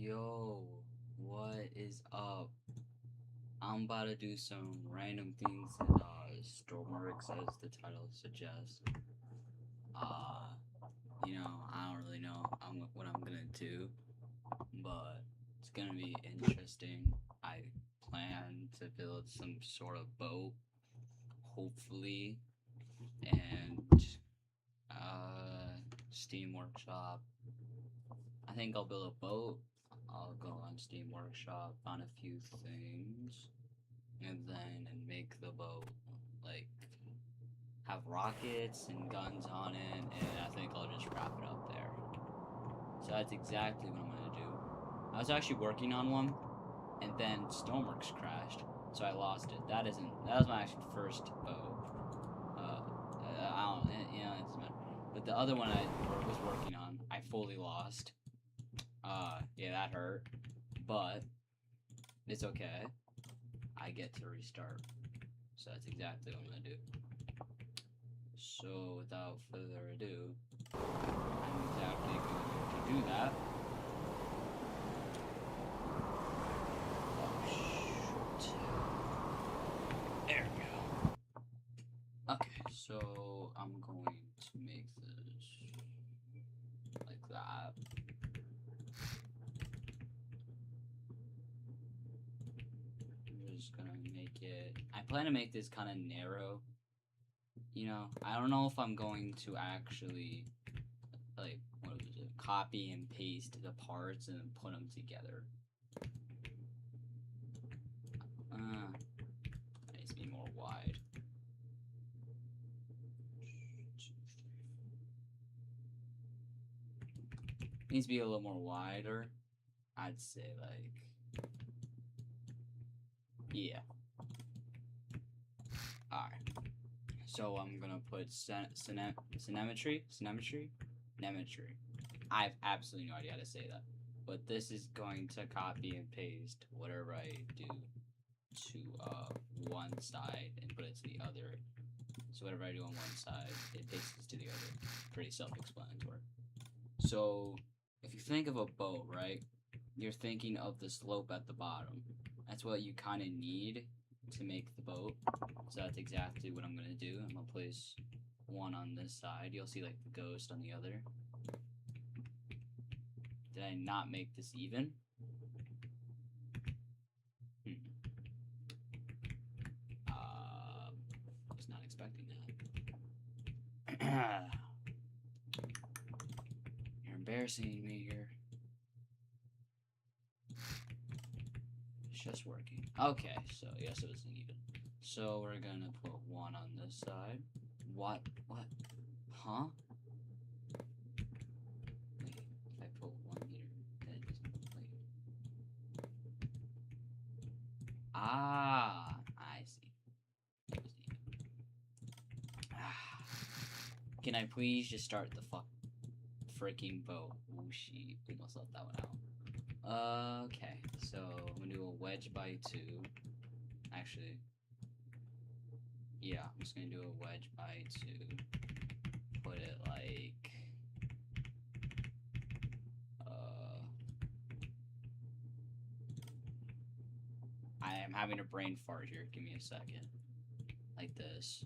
Yo, what is up? I'm about to do some random things in Stormworks, as the title suggests. Uh, I don't really know what I'm gonna do, but it's gonna be interesting. I plan to build some sort of boat, hopefully, and Steam Workshop. I think I'll build a boat. I'll go on Steam Workshop on a few things, and then make the boat like have rockets and guns on it, and I think I'll just wrap it up there. So that's exactly what I'm gonna do. I was actually working on one, and then Stormworks crashed, so I lost it. That was my actual first boat. I don't, it doesn't matter. But the other one I was working on, I fully lost. Yeah, that hurt, but it's okay. I get to restart. So that's exactly what I'm gonna do. So without further ado, I'm exactly going to do that. Oh shoot. There we go. Okay, so I'm going to make this like that. I'm just gonna make it. I plan to make this kind of narrow. I don't know if I'm going to actually, like, copy and paste the parts and then put them together. It needs to be more wide. It needs to be a little more wider. I'd say, like, yeah. Alright. So I'm gonna put cinemetry. I have absolutely no idea how to say that. But this is going to copy and paste whatever I do to one side and put it to the other. So whatever I do on one side, it pastes to the other. Pretty self-explanatory. So if you think of a boat, right? You're thinking of the slope at the bottom. That's what you kind of need to make the boat. So that's exactly what I'm gonna do. I'm gonna place one on this side. You'll see like the ghost on the other. Did I not make this even? Was not expecting that. You're embarrassing me here. It's just working. Okay, so yes, it wasn't even. So we're gonna put one on this side. What? Huh? Wait, if I put one here, then it doesn't, wait. Ah, I see. Can I please just start the freaking boat? Oh shit, we almost left that one out. Okay, so I'm gonna do a wedge by 2. Actually, yeah, I'm just gonna do a wedge by 2. Put it like, I am having a brain fart here. Give me a second. Like this.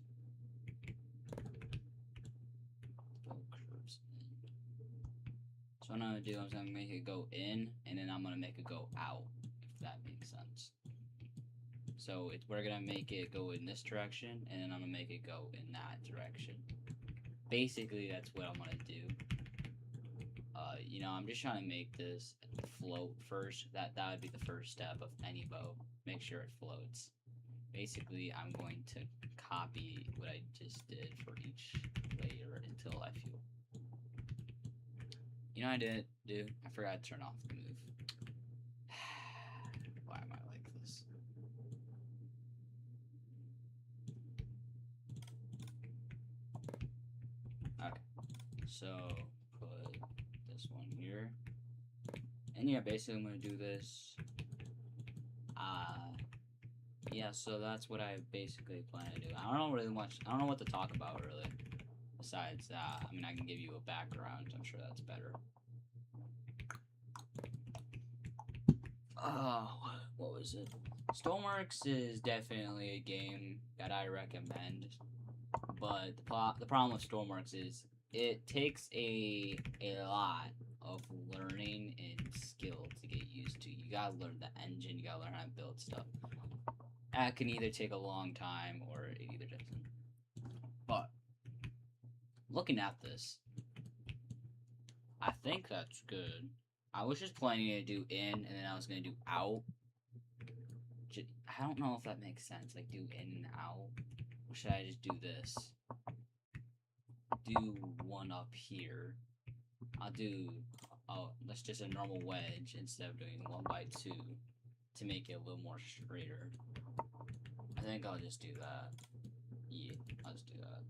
So what I'm gonna do is I'm gonna make it go in, and then I'm gonna make it go out, if that makes sense. So we're gonna make it go in this direction, and then I'm gonna make it go in that direction. Basically, that's what I'm gonna do. I'm just trying to make this float first. That would be the first step of any boat. Make sure it floats. Basically, I'm going to copy what I just did for each layer until I feel. I didn't do? I forgot to turn off the move. Why am I like this? Okay. So, put this one here. And yeah, basically I'm going to do this. Yeah, so that's what I basically plan to do. I don't know what to talk about, really. Besides that, I can give you a background. I'm sure that's better. What was it? Stormworks is definitely a game that I recommend, but the problem with Stormworks is it takes a lot of learning and skill to get used to. You gotta learn the engine, you gotta learn how to build stuff. That can either take a long time or it either doesn't. But looking at this, I think that's good. I was just planning to do in and then I was gonna do out. I don't know if that makes sense. Like do in and out. Or should I just do this? Do one up here. I'll do that's just a normal wedge instead of doing 1x2 to make it a little more straighter. I think I'll just do that. Yeah, I'll just do that.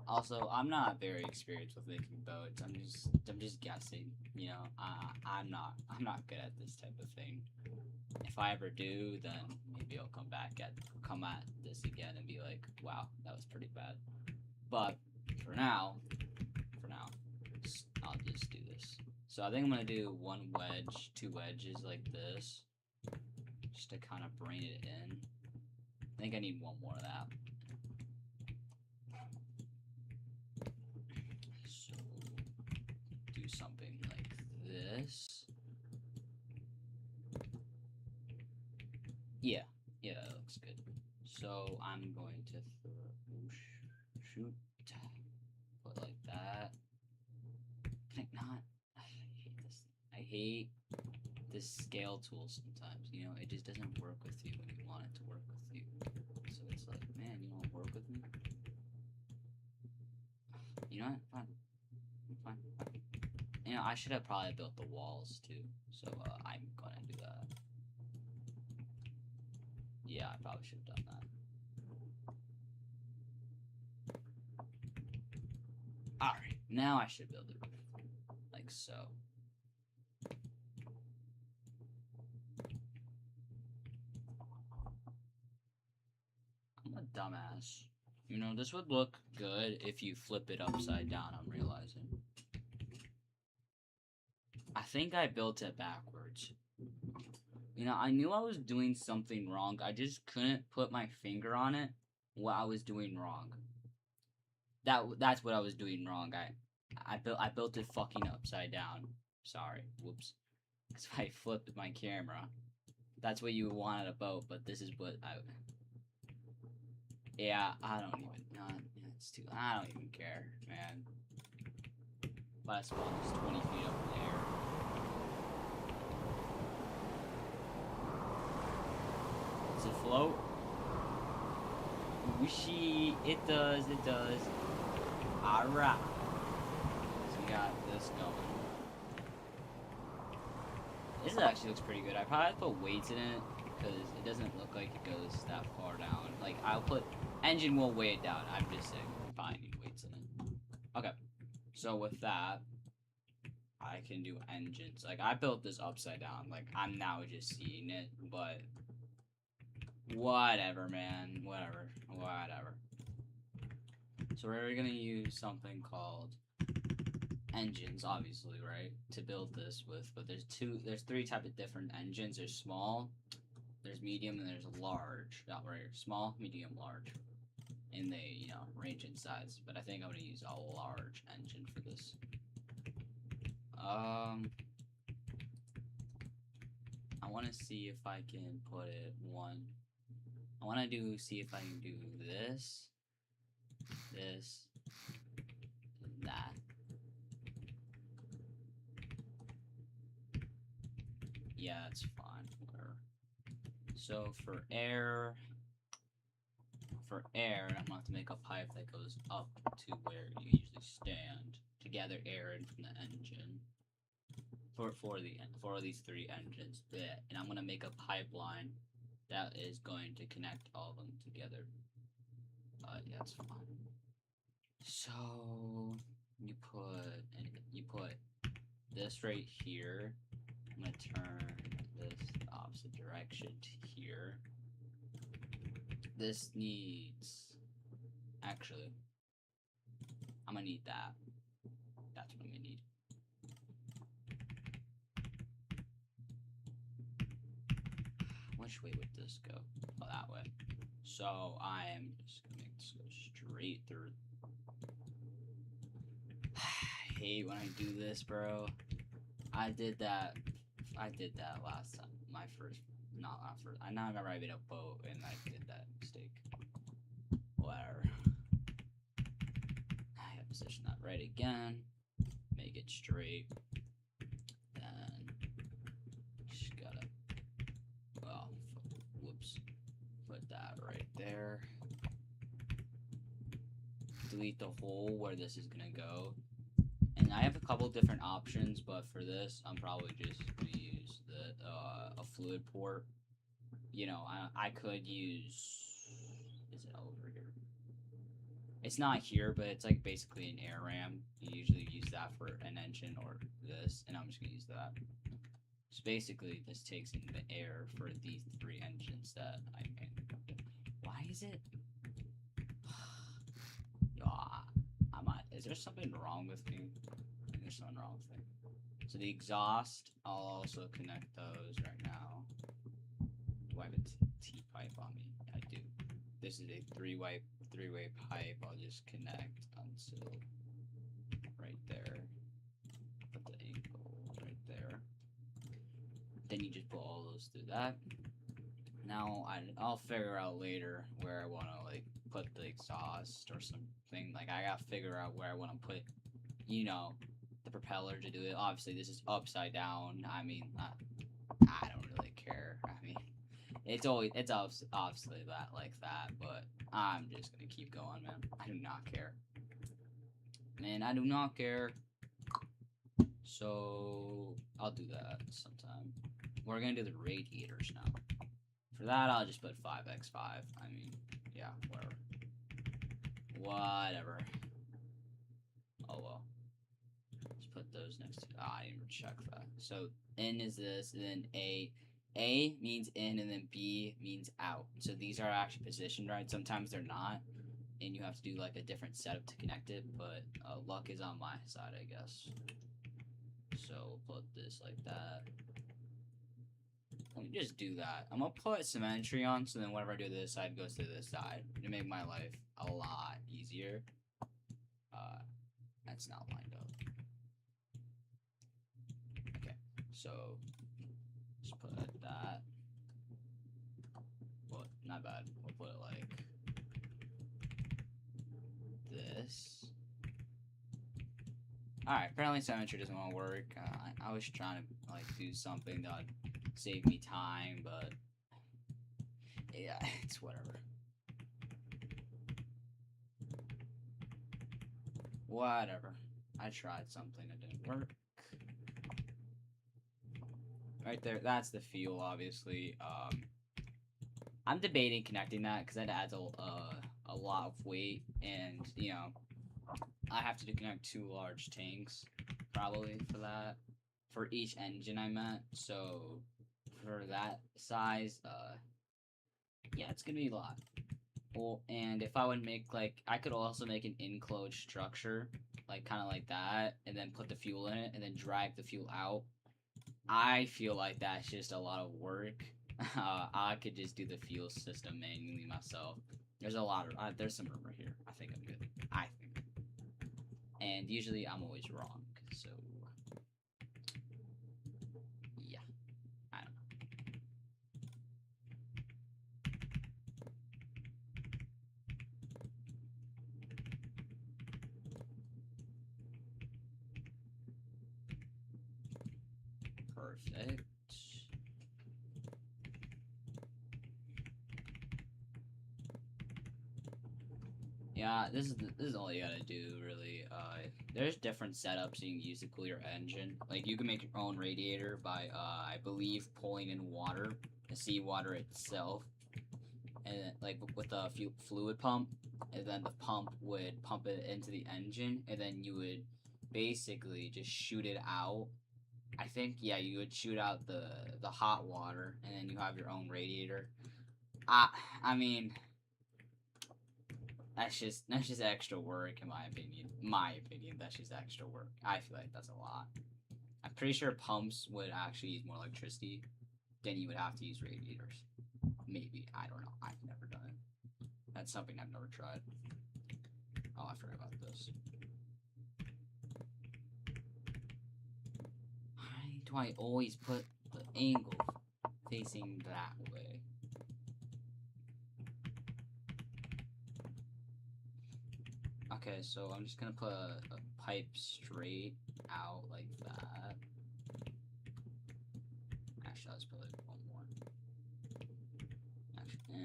Also, I'm not very experienced with making boats. I'm just guessing. You know, I'm not good at this type of thing. If I ever do, then maybe I'll come at this again and be like, wow, that was pretty bad. But for now, I'll just do this. So I think I'm gonna do one wedge, two wedges like this, just to kind of bring it in. I think I need one more of that. So do something like this. Yeah, that looks good. So I'm going to shoot, put like that. Can I not? I hate this. I hate this scale tool sometimes. You know, it just doesn't work with you when you want it to work with you. So it's like, man, you don't work with me. You know what? Fine. You know, I should have probably built the walls too. So I'm gonna do that. Yeah, I probably should have done that. Alright, now I should build it like so. I'm a dumbass. You know, this would look good if you flip it upside down, I'm realizing. I think I built it backwards. You know, I knew I was doing something wrong. I just couldn't put my finger on it, what I was doing wrong. That's what I was doing wrong. I built it fucking upside down. Sorry. Whoops. That's why I flipped my camera. That's what you wanted about, but this is what I... Yeah, I don't even... it's too... I don't even care, man. Last one is 20 feet up in the air. Does it float? Whooshy. It does. Alright. So we got this going. This actually looks pretty good. I probably have to put weights in it because it doesn't look like it goes that far down. Like, I'll put... Engine will weigh it down. I'm just saying. I probably need weights in it. Okay. So with that, I can do engines. Like, I built this upside down. Like, I'm now just seeing it, but... Whatever, man. Whatever. So we're gonna use something called engines, obviously, right? To build this with, but there's three types of different engines. There's small, there's medium, and there's large. Right? Small, medium, large. And they, you know, range in size. But I think I'm gonna use a large engine for this. I wanna see if I can put it one. I want to see if I can do this, and that. Yeah, that's fine. Whatever. So for air, I'm gonna have to make a pipe that goes up to where you usually stand to gather air in from the engine. For these three engines, and I'm gonna make a pipeline that is going to connect all of them together. Yeah, that's fine. So you put this right here. I'm gonna turn this the opposite direction to here. This needs, actually, I'm gonna need that. That's what I'm gonna need. which way would this go? Oh, that way. So I am just gonna make this go straight through. I hate when I do this, bro. I did that last time. My first, not my first. I now remember I made a boat and I did that mistake. Whatever. I gotta position that right again. Make it straight. Then just gotta, well, whoops. Put that right there. Delete the hole where this is gonna go. And I have a couple different options, but for this, I'm probably just gonna use a fluid port. You know, I could use. Is it over here? It's not here, but it's like basically an air ram. You usually use that for an engine or this, and I'm just gonna use that. So basically, this takes in the air for these 3 engines that I made. Why is it? Is there something wrong with me? I think there's something wrong with me. So the exhaust, I'll also connect those right now. Do I have a T-pipe on me? I do. This is a three-way pipe. I'll just connect until right there. Put the angle right there. Then you just put all those through that. Now I'll figure out later where I want to like put the exhaust or something. Like I gotta figure out where I want to put, you know, the propeller to do it. Obviously this is upside down. I mean, I don't really care. I mean, it's obviously that like that, but I'm just gonna keep going, man. I do not care. Man, I do not care. So I'll do that sometime. We're gonna do the radiators now. For that, I'll just put 5x5. I mean, yeah, whatever. Whatever. Oh well. Let's put those next to. I didn't even check that. So in is this, and then A. A means in, and then B means out. So these are actually positioned right. Sometimes they're not, and you have to do like a different setup to connect it. But luck is on my side, I guess. So put this like that. Let me just do that. I'm gonna put symmetry on, so then whenever I do this side, it goes to this side to make my life a lot easier. That's not lined up. Okay, so just put that. Well, not bad. We'll put it like this. Alright, apparently symmetry doesn't want to work. I was trying to like do something that would save me time, but yeah, it's whatever. Whatever. I tried something that didn't work. Right there, that's the fuel, obviously. I'm debating connecting that because that adds a lot of weight, and you know, I have to connect 2 large tanks probably for that, for each engine I meant. So for that size, yeah, it's gonna be a lot. Well, and if I would make like, I could also make an enclosed structure, like kind of like that, and then put the fuel in it, and then drag the fuel out. I feel like that's just a lot of work. I could just do the fuel system manually myself. There's a lot of, there's some room right here. I think I'm good. I think. And usually I'm always wrong, so yeah, I don't know. Perfect. Yeah, this is all you gotta do, really. There's different setups you can use to cool your engine. Like, you can make your own radiator by, I believe, pulling in water, the seawater itself, and then, like, with a fluid pump, and then the pump would pump it into the engine, and then you would basically just shoot it out. I think, yeah, you would shoot out the hot water, and then you have your own radiator. I mean, that's just extra work, in my opinion. That's just extra work. I feel like that's a lot. I'm pretty sure pumps would actually use more electricity than you would have to use radiators. maybe. I don't know. I've never done it. That's something I've never tried. Oh, I forgot about this. Why do I always put the angle facing that way? Okay, so I'm just gonna put a pipe straight out like that. Actually, let's put like one more. Actually,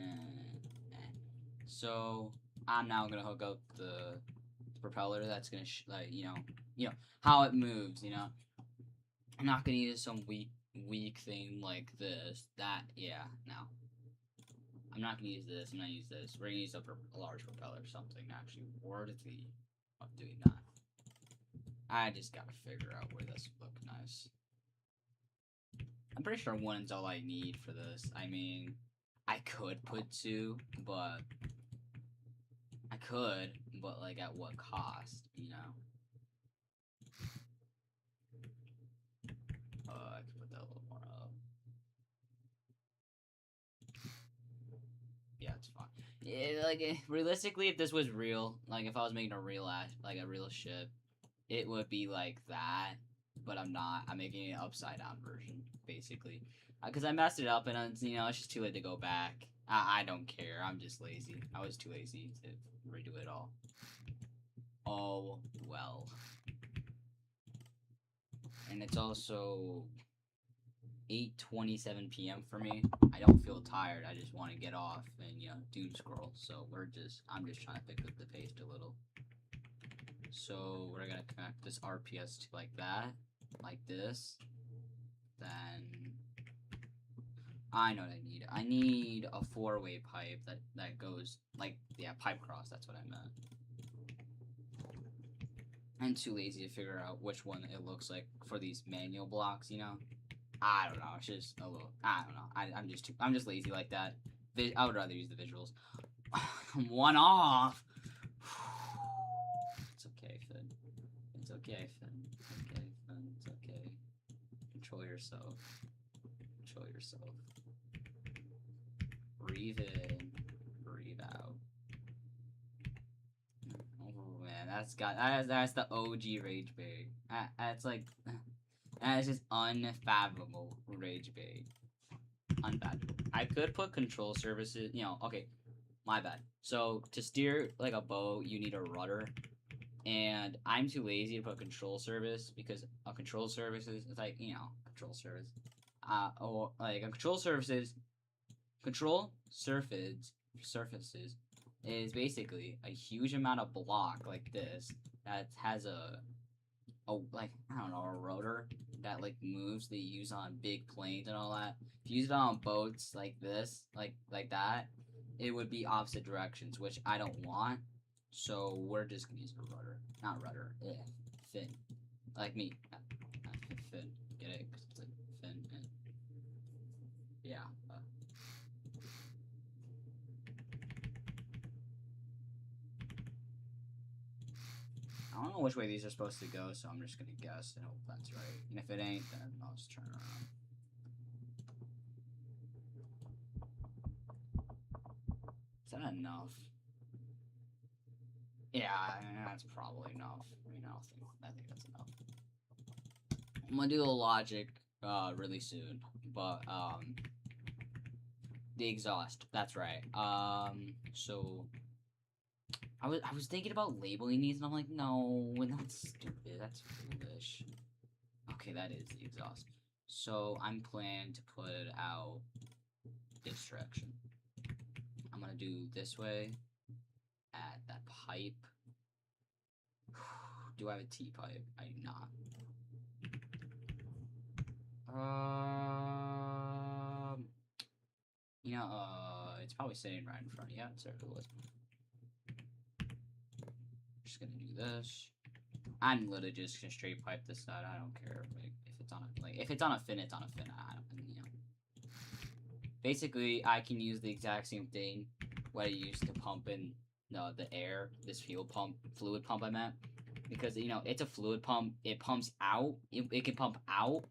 so I'm now gonna hook up the propeller. That's gonna like you know how it moves. I'm not gonna use some weak thing like this. Yeah, no. I'm not gonna use this. I'm gonna use this. We're gonna use a large propeller or something actually worthy of doing that. I just gotta figure out where this would look nice. I'm pretty sure one's all I need for this. I mean, I could put two, but like at what cost, I could put that a little more up. Yeah, it's fine. Yeah, realistically, if this was real, like if I was making a real ship, it would be like that. But I'm not. I'm making an upside down version, basically, because I messed it up and it's just too late to go back. I don't care. I'm just lazy. I was too lazy to redo it all. Oh well. And it's also 8:27 p.m. for me. I don't feel tired. I just want to get off and doom scroll. So I'm just trying to pick up the pace a little. So we're gonna connect this RPS to like that, like this. Then I know what I need. I need a 4-way pipe that goes like pipe cross. That's what I meant. I'm too lazy to figure out which one it looks like for these manual blocks. I don't know. It's just a little. I don't know. I'm just lazy like that. I would rather use the visuals. One off. It's okay, Finn. It's okay, Finn. It's okay, Finn. It's okay. Control yourself. Control yourself. Breathe in. Breathe out. Oh man, that's the OG rage bait. That's like. That's just unfathomable rage bait. Unfathomable. I could put control services, okay, my bad. So, to steer, like, a boat, you need a rudder. And I'm too lazy to put control service, because a control services, it's like, control service. Or, like, a control surfaces surfaces is basically a huge amount of block like this that has a like, I don't know, a rotor that like moves they use on big planes and all that. If you use it on boats like this, like that, it would be opposite directions, which I don't want. So we're just gonna use a rudder, not rudder, fin, like me, fin. Get it? 'Cause it's like fin. And yeah. I don't know which way these are supposed to go, so I'm just gonna guess and hope that's right. And if it ain't, then I'll just turn around. Is that enough? Yeah, that's probably enough. I think that's enough. I'm gonna do the logic really soon, but the exhaust. That's right. So I was thinking about labeling these, and I'm like, no, that's stupid. That's foolish. Okay, that is the exhaust. So I'm planning to put it out this direction. I'm gonna do this way. Add that pipe. Do I have a T-pipe? I do not. It's probably sitting right in front. Yeah, it certainly was. Just gonna do this. I'm literally just gonna straight pipe this side. I don't care. Like if it's on a fin, it's on a fin. I don't. Basically, I can use the exact same thing what I used to pump in the air. This fluid pump I meant, because it's a fluid pump. It pumps out. It can pump out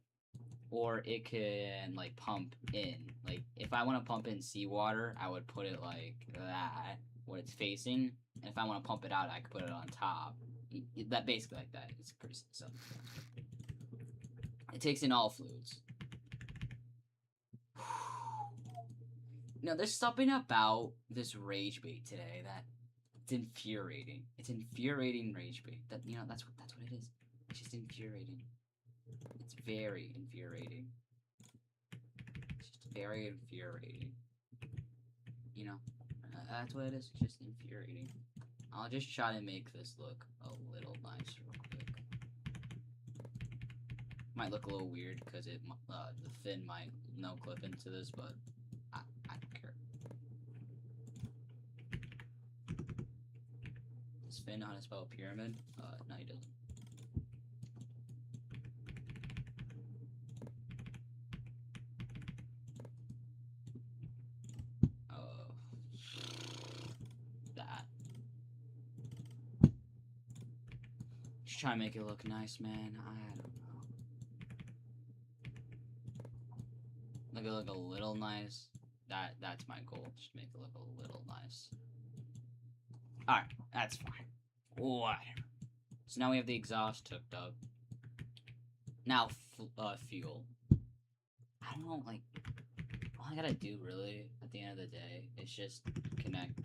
or it can like pump in. Like if I want to pump in seawater, I would put it like that, where it's facing. And if I want to pump it out, I could put it on top. That basically like that. It's pretty simple. It takes in all fluids. There's something about this rage bait today that it's infuriating. It's infuriating rage bait. That's what it is. It's just infuriating. It's very infuriating. It's just very infuriating. That's what it is. It's just infuriating. I'll just try to make this look a little nice real quick. Might look a little weird because the fin might no clip into this, but I don't care. Does Finn know how to spell pyramid? No, he doesn't. That. Just try to make it look nice, man. I don't know. Make it look a little nice. That's my goal. Just make it look a little nice. Alright, that's fine. Whatever. So now we have the exhaust hooked up. Now, fuel. I don't know, like, all I gotta do, really, at the end of the day, is just connect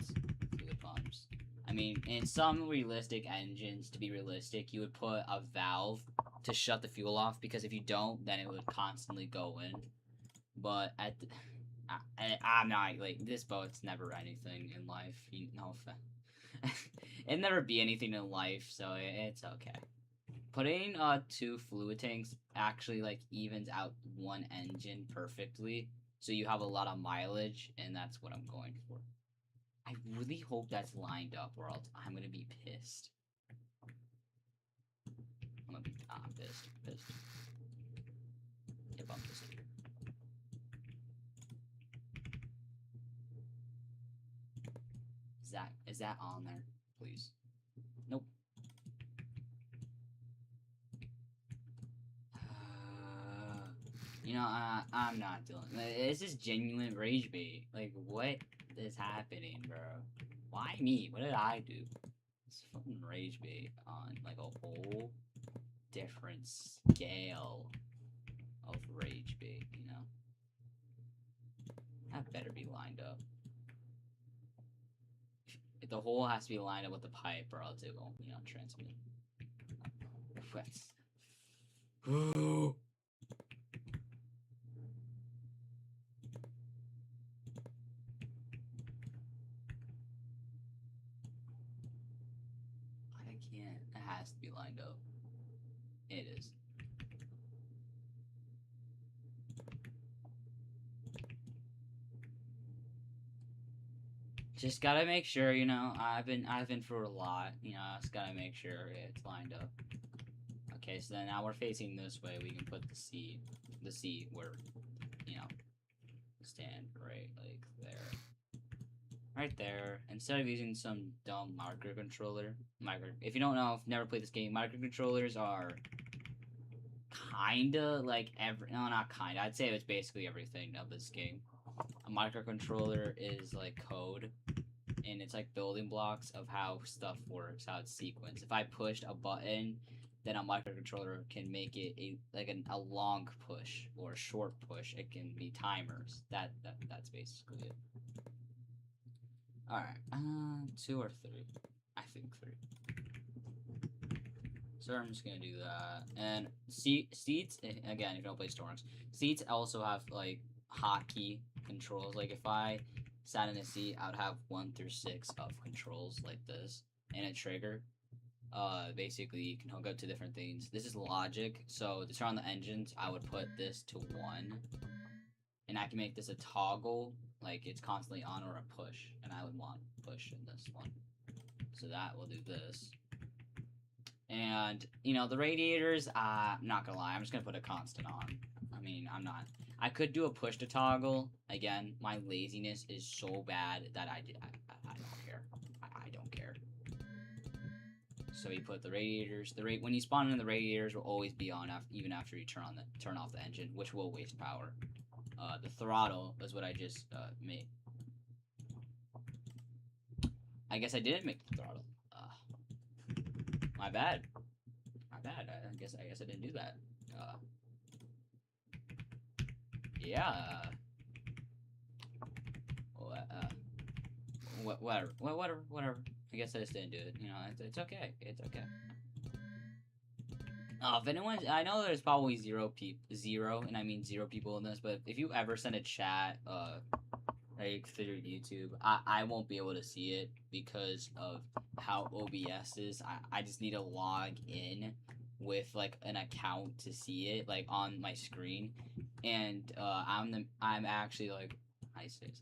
fluid pumps. I mean, in some realistic engines, to be realistic, you would put a valve to shut the fuel off, because if you don't, then it would constantly go in. But I'm not, like, this boat's never anything in life. No offense. It'd never be anything in life, so it's okay. Putting 2 fluid tanks actually like evens out one engine perfectly, so you have a lot of mileage, and that's what I'm going for. I really hope that's lined up, or else I'm gonna be pissed. I'm pissed. Yep, I'm pissed here. Is that on there? Please. Nope. I'm not doing this. Is genuine rage bait. Like, what is happening, bro? Why me? What did I do? It's fucking rage bait on like a whole different scale of rage bait, That better be lined up. If the hole has to be lined up with the pipe, or else it won't, transmit. Oh. I can't. It has to be lined up. It is. Just gotta make sure, I've been through a lot, just gotta make sure it's lined up. Okay, so then now we're facing this way. We can put the seat where, stand right like there. Right there. Instead of using some dumb microcontroller. If you don't know, if you've never played this game, microcontrollers are kinda like no, not kinda. I'd say it's basically everything of this game. A microcontroller is like code, and it's like building blocks of how stuff works, how it's sequenced. If I pushed a button, then a microcontroller can make it a long push or a short push. It can be timers. That's basically it. Alright, 2 or 3? I think 3. So I'm just gonna do that. And seats, again, if you don't play Stormworks, seats also have like hotkey controls. Like if I sat in a seat, I would have 1 through 6 of controls like this, and a trigger. Basically you can hook up to different things. This is logic, so to turn on the engines, I would put this to 1, and I can make this a toggle, like it's constantly on, or a push, and I would want push in this one. So that will do this. And, the radiators, I'm not gonna lie, I'm just gonna put a constant on. I mean, I could do a push to toggle. Again, my laziness is so bad that I don't care. I don't care. So we put the radiators. When you spawn in, the radiators will always be on even after you turn off the engine, which will waste power. The throttle is what I just made. I guess I didn't make the throttle. My bad. My bad. I guess I didn't do that. Yeah. Whatever. I guess I just didn't do it. You know, it's okay. It's okay. If anyone's, I know there's probably zero, and I mean 0 people in this, but if you ever send a chat, like through YouTube, I won't be able to see it because of how OBS is. I just need to log in with like an account to see it like on my screen, and I'm actually like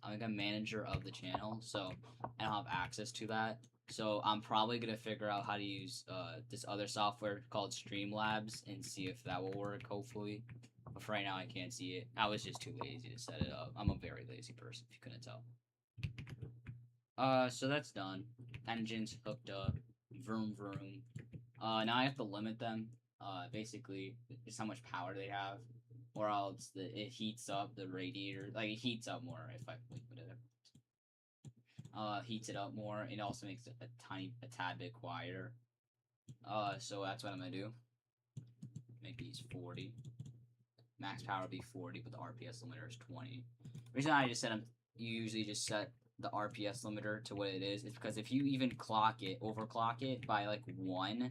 I'm like a manager of the channel, so I don't have access to that. So I'm probably gonna figure out how to use this other software called Streamlabs and see if that will work, hopefully. But for right now, I can't see it. I was just too lazy to set it up. I'm a very lazy person, if you couldn't tell. So that's done. Engines hooked up. Vroom vroom. Now I have to limit them. Basically, it's how much power they have, or else it heats up the radiator. Like it heats up more if I put it. Heats it up more, and it also makes it a tad bit quieter. So that's what I'm gonna do. Make these 40. Max power will be 40, but the RPS limiter is 20. The reason I just said you usually just set the RPS limiter to what it is because if you even overclock it by like 1,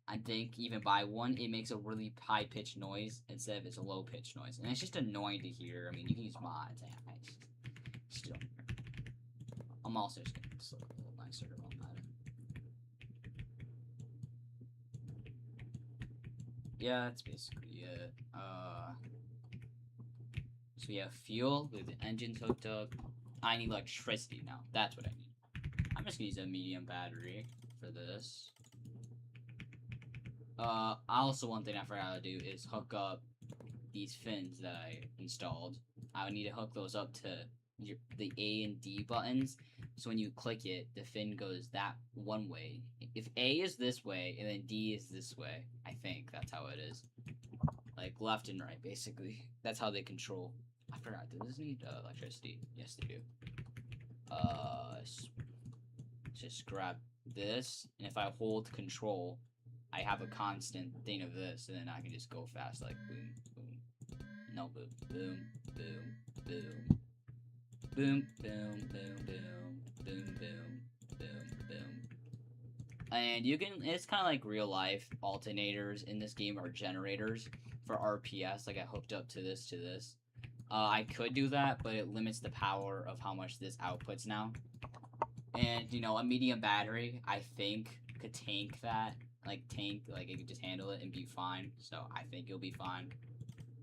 I think even by 1, it makes a really high pitched noise instead of its a low pitched noise, and it's just annoying to hear. I mean, you can use mods. Still. I'm also just gonna look a little nicer on that. Yeah, that's basically it. So we have fuel with the engines hooked up. I need electricity now. That's what I need. I'm just gonna use a medium battery for this. Also one thing I forgot to do is hook up these fins that I installed. I would need to hook those up to the A and D buttons, so when you click it, the fin goes that one way. If A is this way and then D is this way, I think that's how it is. Like left and right, basically. That's how they control. I forgot. Does this need electricity? Yes, they do. Just grab this, and if I hold control, I have a constant thing of this, and then I can just go fast, like boom, boom. No, boom, boom, boom, boom. Boom, boom, boom, boom, boom, boom, boom, boom. And you can, it's kind of like real life alternators in this game are generators for RPS, like I hooked up to this, I could do that, but it limits the power of how much this outputs now. And, you know, a medium battery, I think, could tank that. Like, it could just handle it and be fine. So, I think it'll be fine.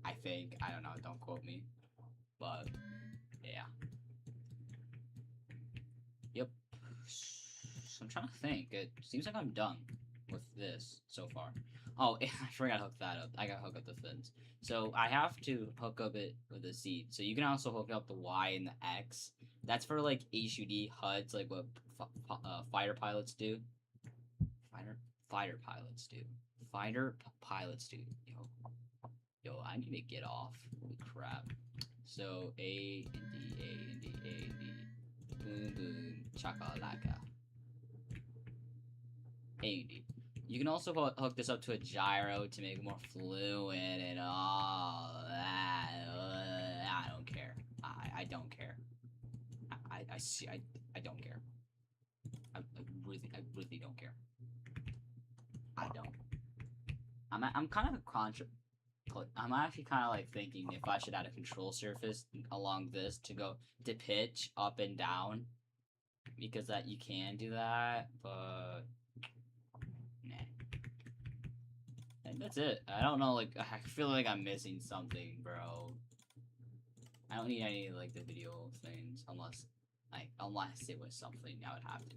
I think. I don't know. Don't quote me. But, yeah. Yep. So I'm trying to think. It seems like I'm done with this so far. Oh, I forgot to hook that up. I gotta hook up the fins. So I have to hook up it with a Z. So you can also hook up the Y and the X. That's for like HUD HUDs, like what fighter pilots do. Fighter pilots do. Yo, I need to get off. Holy crap. So A and D, A and D, A and D. Boom, boom, chakalaka. A and D. You can also hook this up to a gyro to make it more fluid and all that. I don't care. I don't care. I don't care. I really don't care. I don't. I'm kind of I'm actually kind of like thinking if I should add a control surface along this to pitch up and down, because that you can do that, but nah. And that's it. I don't know, like I feel like I'm missing something, bro. I don't need any like the video things unless it was something I would have to do.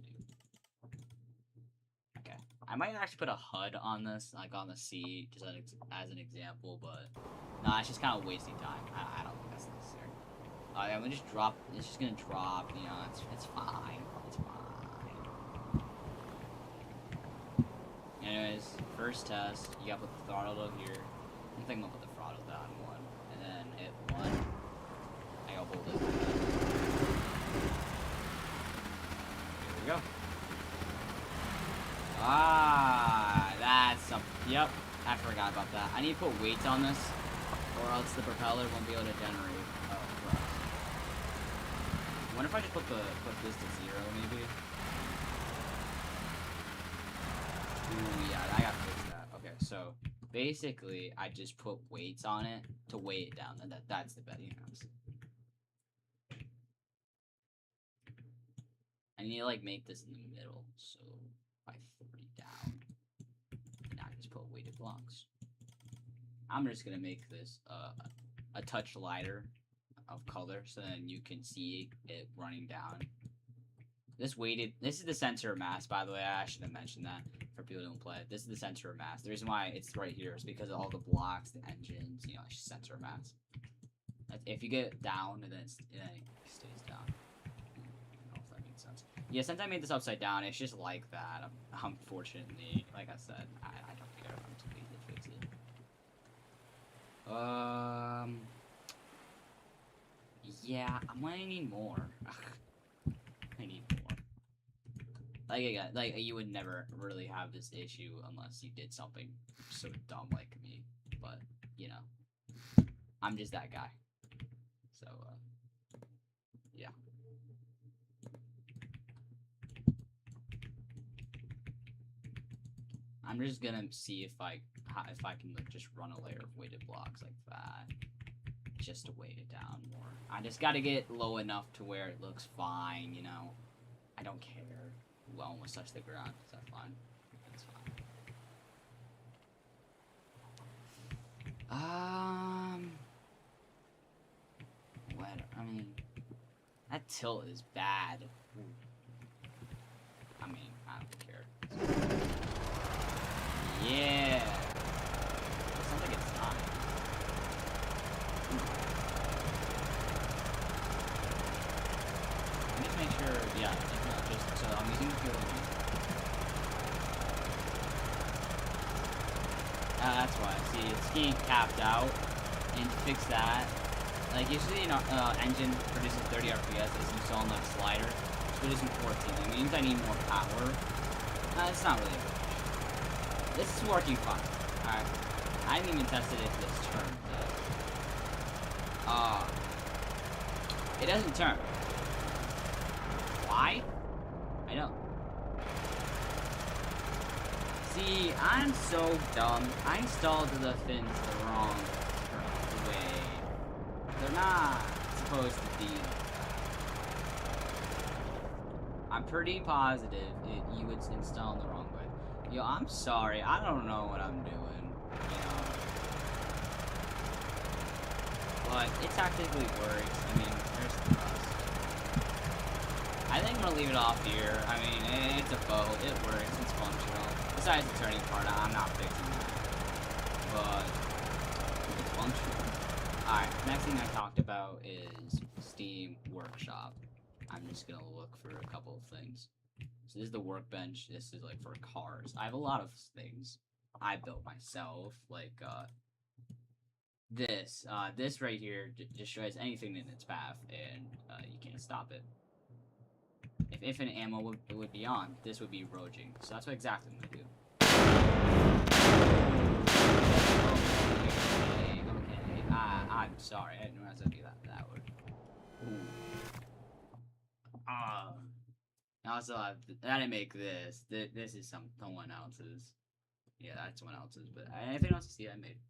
Okay, I might actually put a HUD on this, like on the seat, just as an example, but no, it's just kind of wasting time. I don't think that's necessary. I'm gonna just drop. It's just gonna drop. You know, it's fine. It's fine. Anyways, first test, you gotta put the throttle up here. I'm thinking I'll put the throttle down one, and then hit one. I gotta hold it. Here we go. Ah, that's some. Yep, I forgot about that. I need to put weights on this, or else the propeller won't be able to generate. Oh, crap. I wonder if I just put this to 0, maybe. Ooh, yeah, I gotta fix that. Okay, so basically, I just put weights on it to weigh it down. That's the bet, you know. I need to like make this in the middle, so by 3 down. Now I just put weighted blocks. I'm just gonna make this a touch lighter of color, so then you can see it running down. This is the sensor of mass, by the way. I should have mentioned that for people who don't play it. This is the sensor of mass. The reason why it's right here is because of all the blocks, the engines, you know, it's just sensor of mass. If you get it down, and then it stays down. I don't know if that makes sense. Yeah, since I made this upside down, it's just like that. Unfortunately, like I said, I don't care if I'm too lazy to fix it. Yeah, I'm gonna need more. I need more. Like again, like you would never really have this issue unless you did something so dumb like me. But you know, I'm just that guy. So yeah. I'm just gonna see if I can like, just run a layer of weighted blocks like that, just to weigh it down more. I just gotta get low enough to where it looks fine. You know, I don't care. Ooh, I almost touched the ground. Is that fine? That's fine. What? I mean, that tilt is bad. Ooh. I mean, I don't care. Yeah. It sounds like it's not. Let me just make sure. Yeah. Just so I'm using the fuel. That's why. See, it's getting capped out, and to fix that, like usually an engine produces 30 RPS as you saw on that slider. It's producing 14. That means I need more power. It's not really a big issue. This is working fine. Alright. I haven't even tested if this turns. It doesn't turn. Why? I don't. See, I'm so dumb. I installed the fins the wrong way. They're not supposed to be like that. I'm pretty positive you would install them the wrong way. Yo, I'm sorry. I don't know what I'm doing. You know. But it technically works. I mean, there's the rust. I think I'm gonna leave it off here. I mean, it's a boat. It works. It's functional. Besides the turning part, I'm not fixing that. But it's functional. Alright, next thing I talked about is Steam Workshop. I'm just gonna look for a couple of things. So this is the workbench. This is like for cars. I have a lot of things I built myself, like this. This right here destroys anything in its path, and you can't stop it. If infinite ammo would be on, this would be roging. So that's what exactly I'm gonna do. Okay. I'm sorry. I didn't realize I'd do that would. Ooh. Also, I didn't make this. This is someone else's. Yeah, that's someone else's. But anything else you see, I made.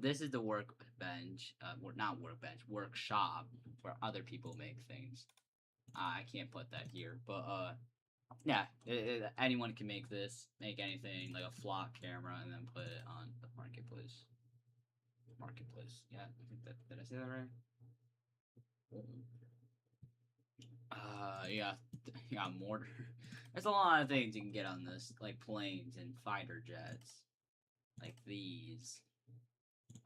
This is the workbench. Not workbench. Workshop where other people make things. I can't put that here, but yeah, anyone can make this. Make anything like a flock camera, and then put it on the marketplace. Marketplace. Yeah, I think that. Did I say that right? Yeah, mortar. There's a lot of things you can get on this, like planes and fighter jets, like these.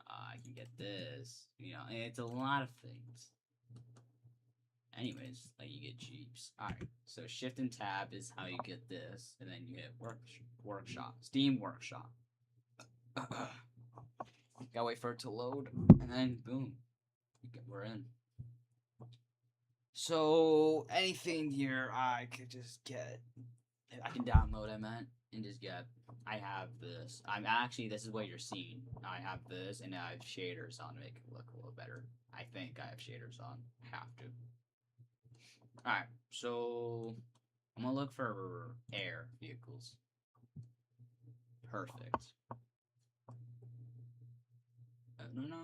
I can get this, you know, and it's a lot of things. Anyways, like you get Jeeps. Alright, so Shift and Tab is how you get this, and then you hit Workshop, Steam Workshop. Gotta wait for it to load, and then boom, we're in. So anything here I could just get, I can download, I meant, and just get. I have this. This is what you're seeing. I have this, and I have shaders on to make it look a little better. I think I have shaders on. I have to. Alright, so I'm gonna look for air vehicles. Perfect. No.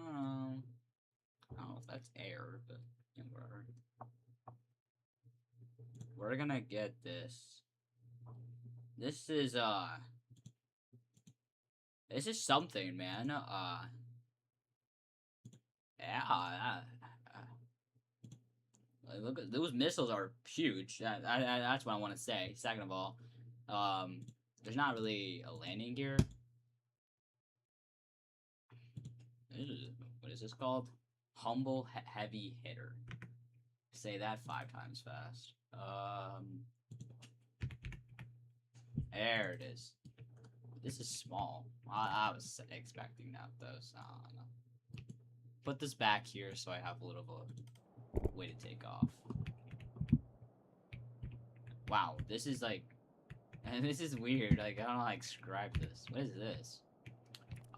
I don't know if that's air, but whatever. We're gonna get this. This is something, man. Yeah. Look, those missiles are huge. That's what I want to say. Second of all, there's not really a landing gear. What is this called? Humble heavy hitter. Say that 5 times fast. There it is. This is small. I was expecting that though. So I don't know. Put this back here so I have a little of a way to take off. Wow, this is like, and this is weird. Like I don't know how to describe this. What is this?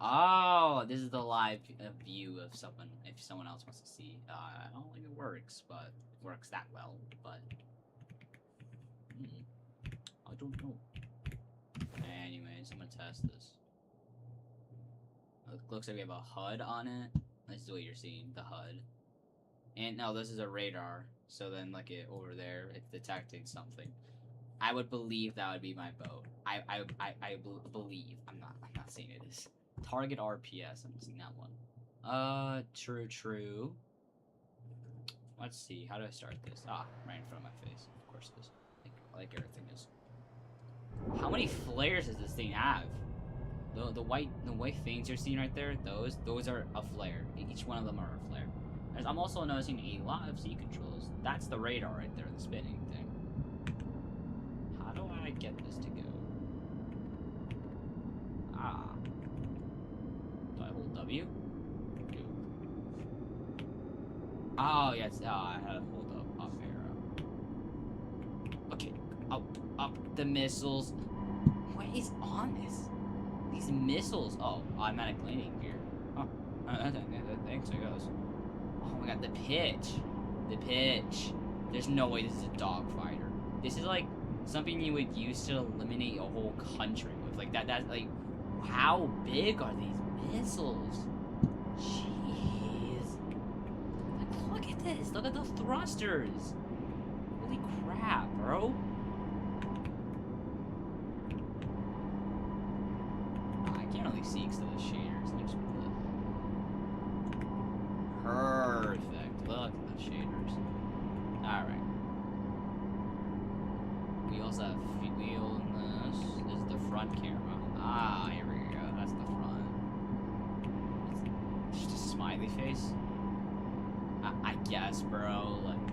Oh, this is the live view of someone. If someone else wants to see, I don't think it works, but it works that well. But I don't know. Anyways, I'm gonna test this. It looks like we have a HUD on it. This is what you're seeing, the HUD. And no, this is a radar. So then, like it over there, it's detecting something. I would believe that would be my boat. I believe. I'm not saying it is. Target RPS. I'm seeing that one. True. Let's see. How do I start this? Ah, right in front of my face. Of course it is. Like everything is. How many flares does this thing have? The white things you're seeing right there, those are a flare. Each one of them are a flare. I'm also noticing a lot of Z controls. That's the radar right there, the spinning thing. How do I get this to go? Ah. Do I hold W? Oh, yes. Oh, I had to hold up arrow. Okay. Up. The missiles. What is on this? These missiles. Oh, automatic landing gear. Oh, thanks, I guess. Oh my god, the pitch. There's no way this is a dogfighter. This is like something you would use to eliminate a whole country with. Like that's like, how big are these missiles? Jeez. Like, look at this. Look at the thrusters. Holy crap, bro. I can't really see because of the shaders. Perfect. Look at the shaders. Alright. We also have wheel in this. This is the front camera. Ah, here we go. That's the front. It's just a smiley face. I guess, bro. Like,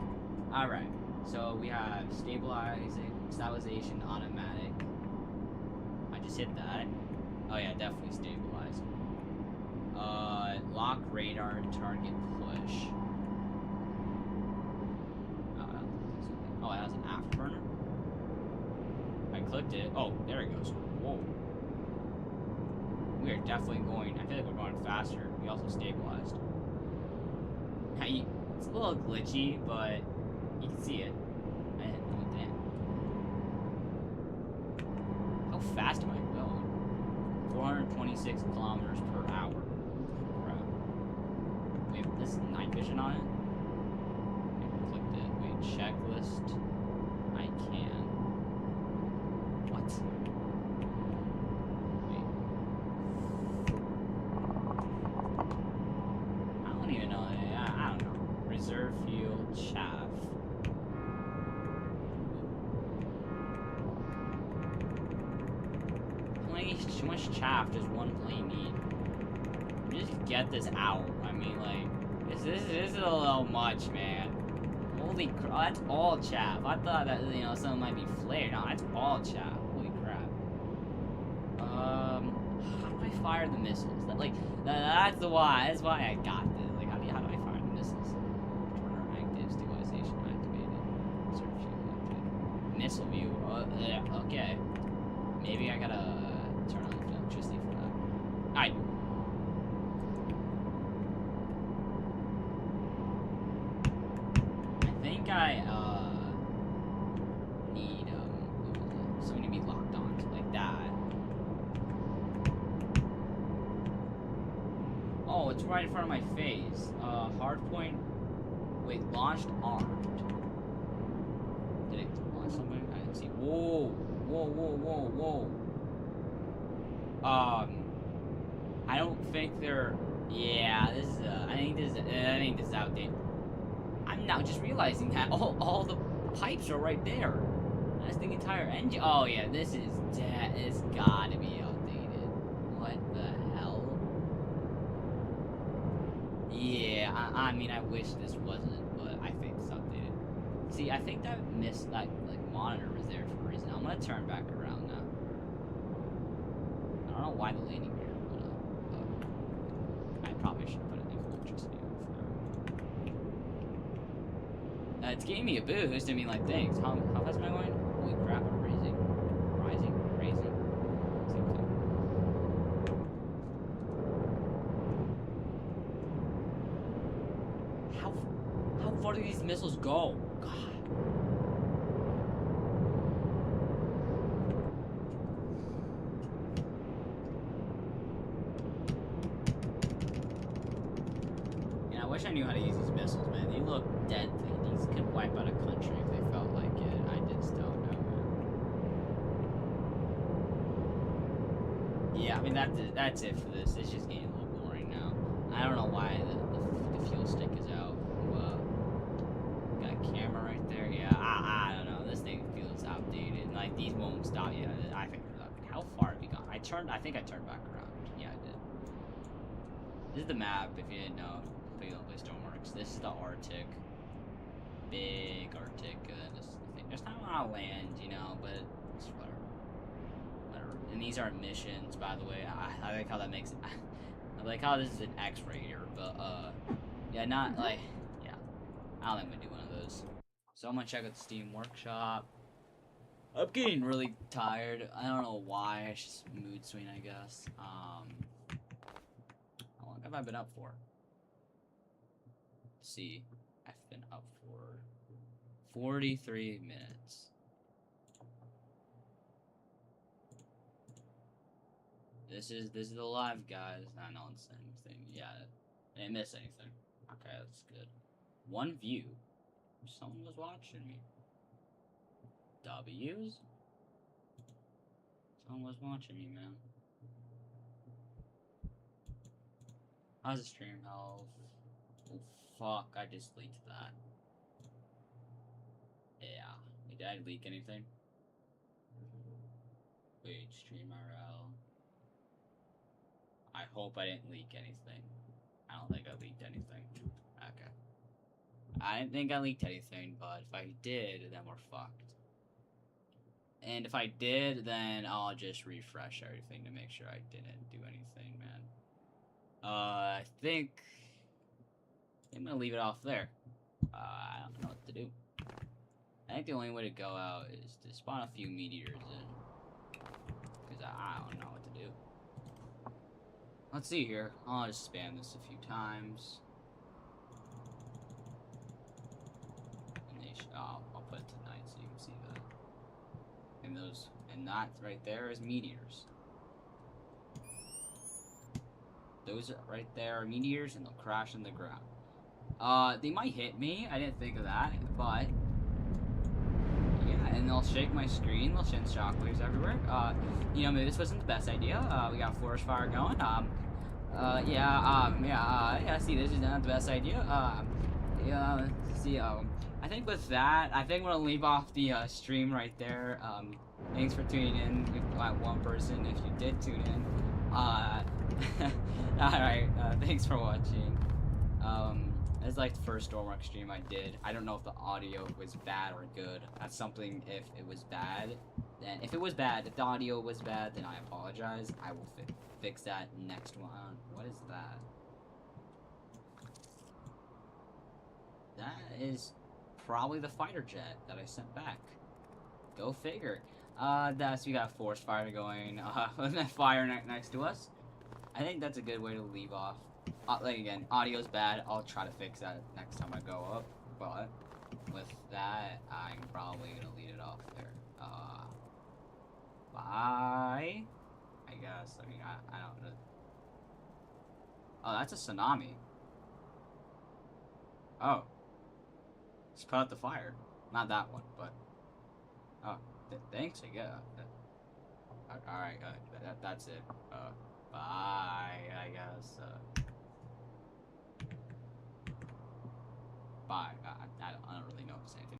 alright. So we have stabilization automatic. I just hit that. Oh yeah, definitely stabilized. Lock radar target push. Oh, that was an afterburner? I clicked it. Oh, there it goes. Whoa. We are definitely going, I feel like we're going faster. We also stabilized. It's a little glitchy, but you can see it. How fast am I going? 426 kilometers per hour. Wait, this night vision on it? I clicked it. Wait, checklist. I can. What? Wait. I don't even know. I don't know. Reserve fuel chaff. How much chaff does one plane need? Just get this out. I mean, like, this is a little much, man. Holy crap, that's all chaff. I thought that, you know, something might be flared. No, that's all chaff. Holy crap. How do I fire the missiles? That's why I got this. Like, how do I fire the missiles? Turn active, stabilization activated. Search view activated. Missile view. Yeah, okay. Maybe I gotta turn on the electricity for that. Alright. I think I need something to be locked onto like that. Oh, it's right in front of my face. Hardpoint. Wait, launched armed. Did it launch something? I didn't see. Whoa, whoa, whoa, whoa, whoa. I don't think they're. Yeah, this is. I think this is outdated. I'm now just realizing that all the pipes are right there. That's the entire engine. Oh yeah, this is dead. It's gotta be outdated. What the hell? Yeah, I mean, I wish this wasn't, but I think it's outdated. See, I think that monitor was there for a reason. I'm gonna turn back around now. I don't know why the landing gear went up, but I probably should put it in electricity over there. It's giving me a boost. I mean, like, thanks. How fast am I going? Holy crap, I'm raising. Rising? Raising? Same thing. How far do these missiles go? God. Yeah, I wish I knew how to use these missiles, man. They look dead. These could wipe out a country if they felt like it. I just don't know, man. Yeah, I mean, that's it for this. It's just getting a little boring now. I don't know why the fuel stick is out. Got a camera right there. Yeah, I don't know. This thing feels outdated. Like, these won't stop. Yeah, I think they're outdated. How far have you gone? I think I turned back around. Yeah, I did. This is the map, if you didn't know. If you don't play Stormworks. This is the Arctic. Big Arctic. There's not a lot of land, you know, but it's whatever. And these are missions, by the way. I like how that makes it. I like how this is an X-ray here, but yeah, not like, yeah. I don't think I'm gonna do one of those. So I'm gonna check out the Steam Workshop. I'm getting really tired. I don't know why. It's just mood swing, I guess. How long have I been up for? Let's see. I've been up for 43 minutes. This is the live, guys. I know it's anything. Yeah, I didn't miss anything. Okay, that's good. One view. Someone was watching me. W's? Someone was watching me, man. How's the stream health? Oh, fuck, I just leaked that. Yeah. Did I leak anything? Wait, stream RL. I hope I didn't leak anything. I don't think I leaked anything. Okay. I didn't think I leaked anything, but if I did, then we're fucked. And if I did, then I'll just refresh everything to make sure I didn't do anything, man. I think I'm gonna leave it off there. I don't know what to do. I think the only way to go out is to spawn a few meteors in. Because I don't know what to do. Let's see here. I'll just spam this a few times. And I'll put it tonight so you can see that. And that right there is meteors. Those right there are meteors, and they'll crash in the ground. They might hit me. I didn't think of that, but yeah, and they'll shake my screen. They'll send shockwaves everywhere. You know, maybe this wasn't the best idea. We got a forest fire going. Yeah. See, this is not the best idea. Yeah. See, I think with that, I think I'm gonna leave off the stream right there. Thanks for tuning in. We've got one person. If you did tune in, alright. Thanks for watching. It's like the first Stormworks stream I did. I don't know if the audio was bad or good. That's something. If it was bad, then if the audio was bad, then I apologize. I will fix that next one. What is that? That is probably the fighter jet that I sent back. Go figure. We got forest fire going. Fire next to us. I think that's a good way to leave off. Like again, audio's bad. I'll try to fix that next time I go up. But with that, I'm probably gonna lead it off there. Bye. I guess. I mean, I don't know. Oh, that's a tsunami. Oh. Just put out the fire. Not that one, but. Oh, thanks, I guess. Alright, that's it. Bye, I guess. Bye. I don't really know what to say.